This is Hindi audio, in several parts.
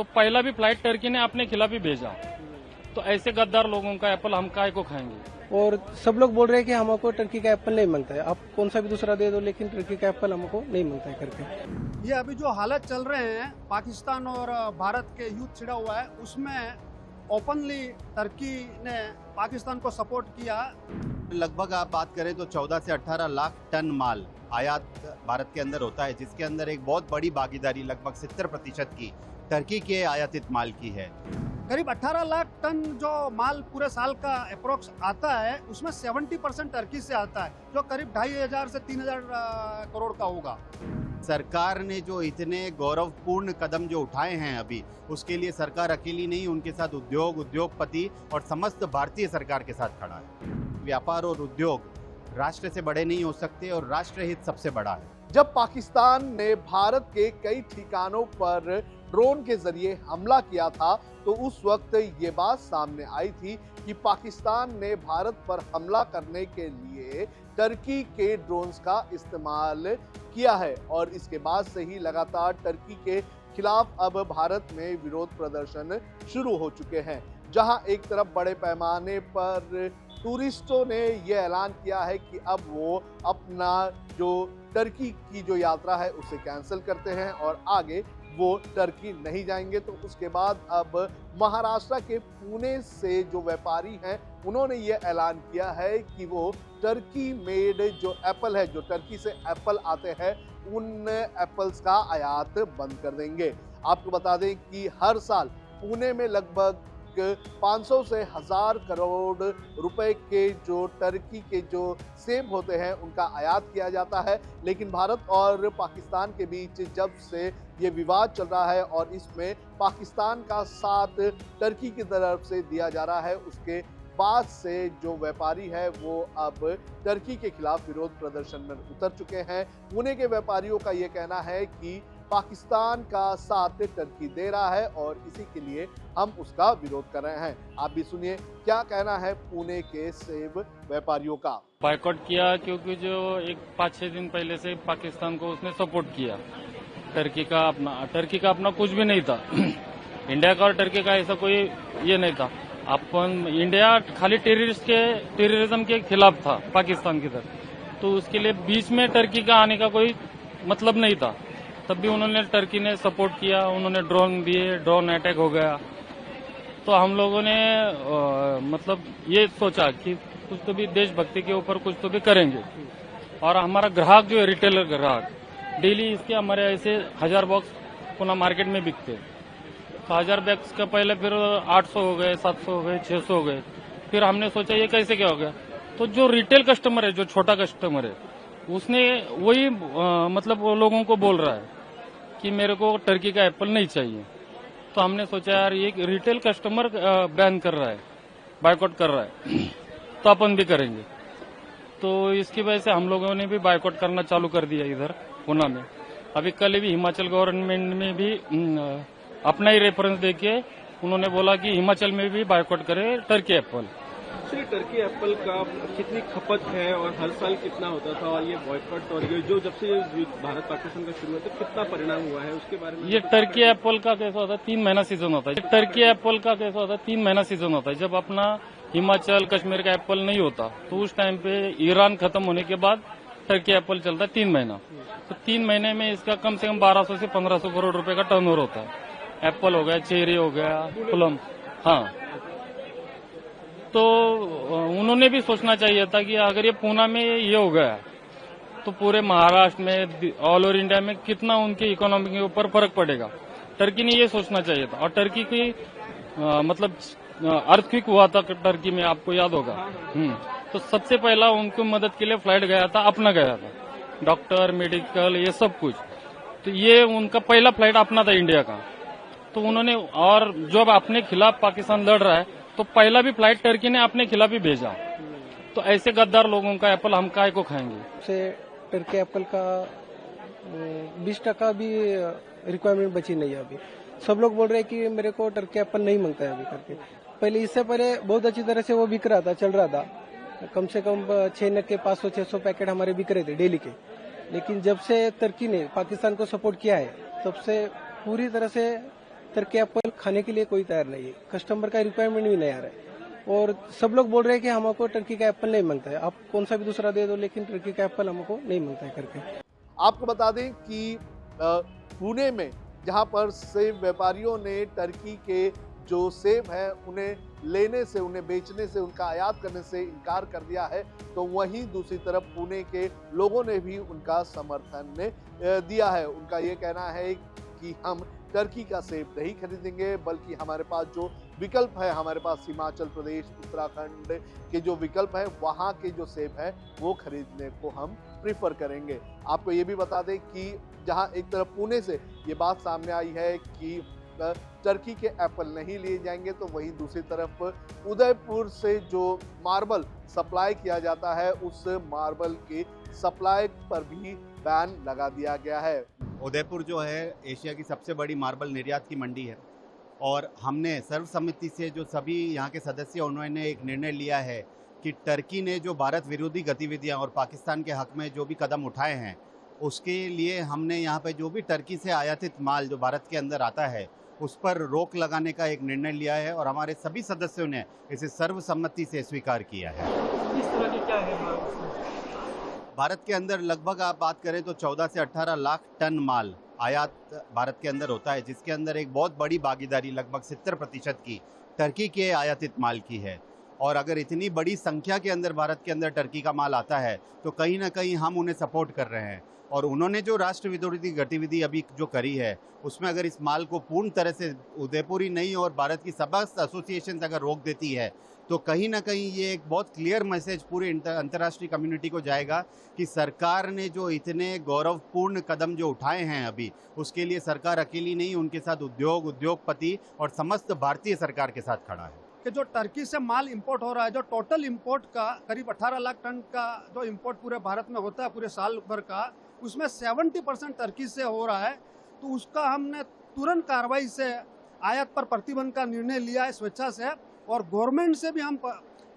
तो पहला भी फ्लाइट टर्की ने अपने खिलाफ ही भेजा। तो ऐसे गद्दार लोगों का एप्पल हम काय को खाएंगे। और सब लोग बोल रहे हैं कि हमको टर्की का एप्पल नहीं मांगता है, आप कौन सा भी दूसरा दे दो लेकिन टर्की का एप्पल हमको नहीं मांगता है करके। ये अभी जो हालत चल रहे हैं पाकिस्तान और भारत के युद्ध छिड़ा हुआ है, उसमें ओपनली टर्की ने पाकिस्तान को सपोर्ट किया। लगभग आप बात करें तो 14 से 18 लाख टन माल आयात भारत के अंदर होता है, जिसके अंदर एक बहुत बड़ी भागीदारी लगभग 70% की टर्की के आयातित माल की है। करीब 18 लाख टन जो माल पूरे साल का अप्रोक्स आता है, उसमें 70% टर्की से आता है, जो करीब 2500 से 3000 करोड़ का होगा। सरकार ने जो इतने गौरवपूर्ण कदम जो उठाए हैं अभी, उसके लिए सरकार अकेली नहीं, उनके साथ उद्योगपति और समस्त भारतीय सरकार के साथ खड़ा है। व्यापार और उद्योग राष्ट्र से बड़े नहीं हो सकते और राष्ट्र हित सबसे बड़ा है। जब पाकिस्तान ने भारत के कई ठिकानों पर ड्रोन के जरिए हमला किया था, तो उस वक्त ये बात सामने आई थी कि पाकिस्तान ने भारत पर हमला करने के लिए टर्की के ड्रोन्स का इस्तेमाल किया है। और इसके बाद से ही लगातार टर्की के खिलाफ अब भारत में विरोध प्रदर्शन शुरू हो चुके हैं, जहां एक तरफ बड़े पैमाने पर टूरिस्टों ने यह ऐलान किया है कि अब वो अपना जो टर्की की जो यात्रा है उसे कैंसिल करते हैं और आगे वो टर्की नहीं जाएंगे। तो उसके बाद अब महाराष्ट्र के पुणे से जो व्यापारी हैं, उन्होंने ये ऐलान किया है कि वो टर्की मेड जो एप्पल है, जो टर्की से एप्पल आते हैं, उन एप्पल्स का आयात बंद कर देंगे। आपको बता दें कि हर साल पुणे में लगभग 500 से 1000 करोड़ रुपए के जो टर्की के जो सेब होते हैं उनका आयात किया जाता है। लेकिन भारत और पाकिस्तान के बीच जब से ये विवाद चल रहा है और इसमें पाकिस्तान का साथ टर्की की तरफ से दिया जा रहा है, उसके बाद से जो व्यापारी है वो अब टर्की के खिलाफ विरोध प्रदर्शन में उतर चुके हैं। पुणे के व्यापारियों का ये कहना है कि पाकिस्तान का साथ टर्की दे रहा है और इसी के लिए हम उसका विरोध कर रहे हैं। आप भी सुनिए क्या कहना है पुणे के सेब व्यापारियों का। बायकॉट किया क्योंकि जो एक 5-6 दिन पहले से पाकिस्तान को उसने सपोर्ट किया। टर्की का अपना कुछ भी नहीं था। इंडिया का और टर्की का ऐसा कोई ये नहीं था। अपन इंडिया खाली टेररिज्म के खिलाफ था पाकिस्तान की तरफ, तो उसके लिए बीच में टर्की का आने का कोई मतलब नहीं था। तब भी टर्की ने सपोर्ट किया, उन्होंने ड्रोन दिए, ड्रोन अटैक हो गया। तो हम लोगों ने मतलब ये सोचा कि कुछ तो भी देशभक्ति के ऊपर कुछ तो भी करेंगे। और हमारा ग्राहक जो है, रिटेलर ग्राहक, डेली इसके हमारे ऐसे 1000 बॉक्स पुनः मार्केट में बिकते। तो 1000 बॉक्स का पहले फिर 800 हो गए, 700 हो गए, 600 हो गए। फिर हमने सोचा ये कैसे क्या हो गया। तो जो रिटेल कस्टमर है, जो छोटा कस्टमर है, उसने वही मतलब वो लोगों को बोल रहा है कि मेरे को टर्की का एप्पल नहीं चाहिए। तो हमने सोचा यार ये रिटेल कस्टमर बैन कर रहा है, बायकॉट कर रहा है, तो अपन भी करेंगे। तो इसकी वजह से हम लोगों ने भी बायकॉट करना चालू कर दिया इधर पुणे में। अभी कल भी हिमाचल गवर्नमेंट में भी अपना ही रेफरेंस देके उन्होंने बोला कि हिमाचल में भी बायकॉट करे टर्की एप्पल। टर्की एप्पल का कितनी खपत है और हर साल कितना होता था, और ये बॉयकॉट और ये जो जब से भारत पाकिस्तान का शुरू हुआ तो कितना परिणाम हुआ है उसके बारे में। ये टर्की एप्पल का कैसा होता है, 3 महीना सीजन होता है। टर्की एप्पल का कैसा होता है, 3 महीना सीजन होता है। जब अपना हिमाचल कश्मीर का एप्पल नहीं होता तो उस टाइम पे ईरान खत्म होने के बाद टर्की एप्पल चलता है 3 महीना। तो 3 महीने में इसका कम से कम 1200 से 1500 करोड़ रुपए का टर्नओवर होता है। एप्पल हो गया, चेरी हो गया, प्लम। हाँ, तो उन्होंने भी सोचना चाहिए था कि अगर ये पुणे में ये हो गया तो पूरे महाराष्ट्र में, ऑल ओवर इंडिया में कितना उनकी इकोनॉमी के ऊपर फर्क पड़ेगा। टर्की ने ये सोचना चाहिए था। और टर्की की मतलब अर्थक्वेक हुआ था टर्की में, आपको याद होगा। तो सबसे पहला उनको मदद के लिए फ्लाइट गया था, अपना गया था, डॉक्टर, मेडिकल, ये सब कुछ। तो ये उनका पहला फ्लाइट अपना था इंडिया का। तो उन्होंने, और जब अपने खिलाफ पाकिस्तान लड़ रहा है तो पहला भी फ्लाइट टर्की ने अपने खिलाफ ही भेजा। तो ऐसे गद्दार लोगों का एप्पल हम काय को खाएंगे। से टर्की एप्पल का 20% भी रिक्वायरमेंट बची नहीं है। अभी सब लोग बोल रहे हैं कि मेरे को टर्की एप्पल नहीं मांगता है अभी करके। पहले इससे पहले बहुत अच्छी तरह से वो बिक रहा था, चल रहा था। कम से कम 6 के 500-600 पैकेट हमारे बिक रहे थे डेली के। लेकिन जब से टर्की ने पाकिस्तान को सपोर्ट किया है, तब से पूरी तरह से टर्की एप्पल खाने के लिए कोई तैयार नहीं है, कस्टमर का रिक्वायरमेंट भी नहीं आ रहा है। और सब लोग बोल रहे हैं कि हमको टर्की का एप्पल नहीं मांगता है, आप कौन सा भी दूसरा दे दो लेकिन टर्की का एप्पल हमको नहीं मांगता है करके। आपको बता दें कि पुणे में जहां पर सेब व्यापारियों ने टर्की के जो सेब हैं उन्हें लेने से, उन्हें बेचने से, उनका आयात करने से इनकार कर दिया है, तो वहीं दूसरी तरफ पुणे के लोगों ने भी उनका समर्थन दिया है। उनका ये कहना है कि हम टर्की का सेब नहीं खरीदेंगे, बल्कि हमारे पास जो विकल्प है, हमारे पास हिमाचल प्रदेश, उत्तराखंड के जो विकल्प है, वहाँ के जो सेब है वो खरीदने को हम प्रीफर करेंगे। आपको ये भी बता दें कि जहाँ एक तरफ पुणे से ये बात सामने आई है कि टर्की के एप्पल नहीं लिए जाएंगे, तो वहीं दूसरी तरफ उदयपुर से जो मार्बल सप्लाई किया जाता है उस मार्बल के सप्लाई पर भी बैन लगा दिया गया है। उदयपुर जो है एशिया की सबसे बड़ी मार्बल निर्यात की मंडी है और हमने सर्वसम्मति से जो सभी यहाँ के सदस्य उन्होंने एक निर्णय लिया है कि टर्की ने जो भारत विरोधी गतिविधियाँ और पाकिस्तान के हक में जो भी कदम उठाए हैं उसके लिए हमने यहाँ पे जो भी टर्की से आयातित माल जो भारत के अंदर आता है उस पर रोक लगाने का एक निर्णय लिया है और हमारे सभी सदस्यों ने इसे सर्वसम्मति से स्वीकार किया है। किस तरह की क्या है? भारत के अंदर लगभग आप बात करें तो 14 से 18 लाख टन माल आयात भारत के अंदर होता है, जिसके अंदर एक बहुत बड़ी भागीदारी लगभग 70% की टर्की के आयातित माल की है। और अगर इतनी बड़ी संख्या के अंदर भारत के अंदर टर्की का माल आता है तो कहीं ना कहीं हम उन्हें सपोर्ट कर रहे हैं। और उन्होंने जो राष्ट्र विरोधी गतिविधि अभी जो करी है उसमें अगर इस माल को पूर्ण तरह से उदयपुर ही नहीं और भारत की समस्त एसोसिएशन अगर रोक देती है तो कहीं ना कहीं ये एक बहुत क्लियर मैसेज पूरे अंतर्राष्ट्रीय कम्युनिटी को जाएगा कि सरकार ने जो इतने गौरवपूर्ण कदम जो उठाए हैं अभी, उसके लिए सरकार अकेली नहीं, उनके साथ उद्योगपति और समस्त भारतीय सरकार के साथ खड़ा है। कि जो टर्की से माल इंपोर्ट हो रहा है, जो टोटल इंपोर्ट का करीब 18 लाख टन का जो इंपोर्ट पूरे भारत में होता है पूरे साल भर का, उसमें 70% टर्की से हो रहा है। तो उसका हमने तुरंत कार्रवाई से आयात पर प्रतिबंध का निर्णय लिया है स्वेच्छा से, और गवर्नमेंट से भी हम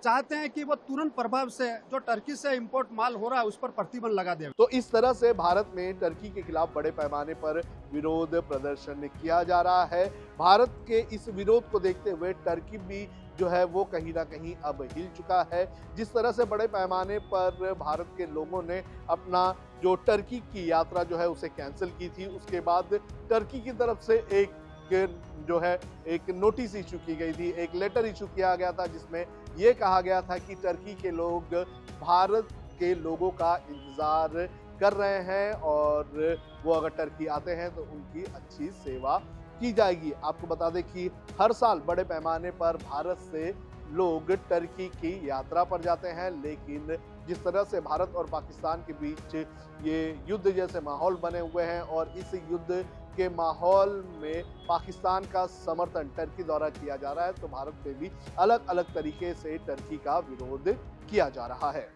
चाहते हैं कि वो तुरंत प्रभाव से जो टर्की से इंपोर्ट माल हो रहा है उस पर प्रतिबंध लगा दे। तो इस तरह से भारत में टर्की के खिलाफ बड़े पैमाने पर विरोध प्रदर्शन किया जा रहा है। भारत के इस विरोध को देखते हुए टर्की भी जो है वो कहीं ना कहीं अब हिल चुका है। जिस तरह से बड़े पैमाने पर भारत के लोगों ने अपना जो टर्की की यात्रा जो है उसे कैंसिल की थी, उसके बाद टर्की की तरफ से एक जो है एक नोटिस इशू की गई थी, एक लेटर इशू किया गया था जिसमें ये कहा गया था कि टर्की के लोग भारत के लोगों का इंतजार कर रहे हैं और वो अगर टर्की आते हैं तो उनकी अच्छी सेवा की जाएगी। आपको बता दें कि हर साल बड़े पैमाने पर भारत से लोग टर्की की यात्रा पर जाते हैं, लेकिन जिस तरह से भारत और पाकिस्तान के बीच ये युद्ध जैसे माहौल बने हुए हैं और इस युद्ध के माहौल में पाकिस्तान का समर्थन टर्की द्वारा किया जा रहा है, तो भारत में भी अलग अलग तरीके से टर्की का विरोध किया जा रहा है।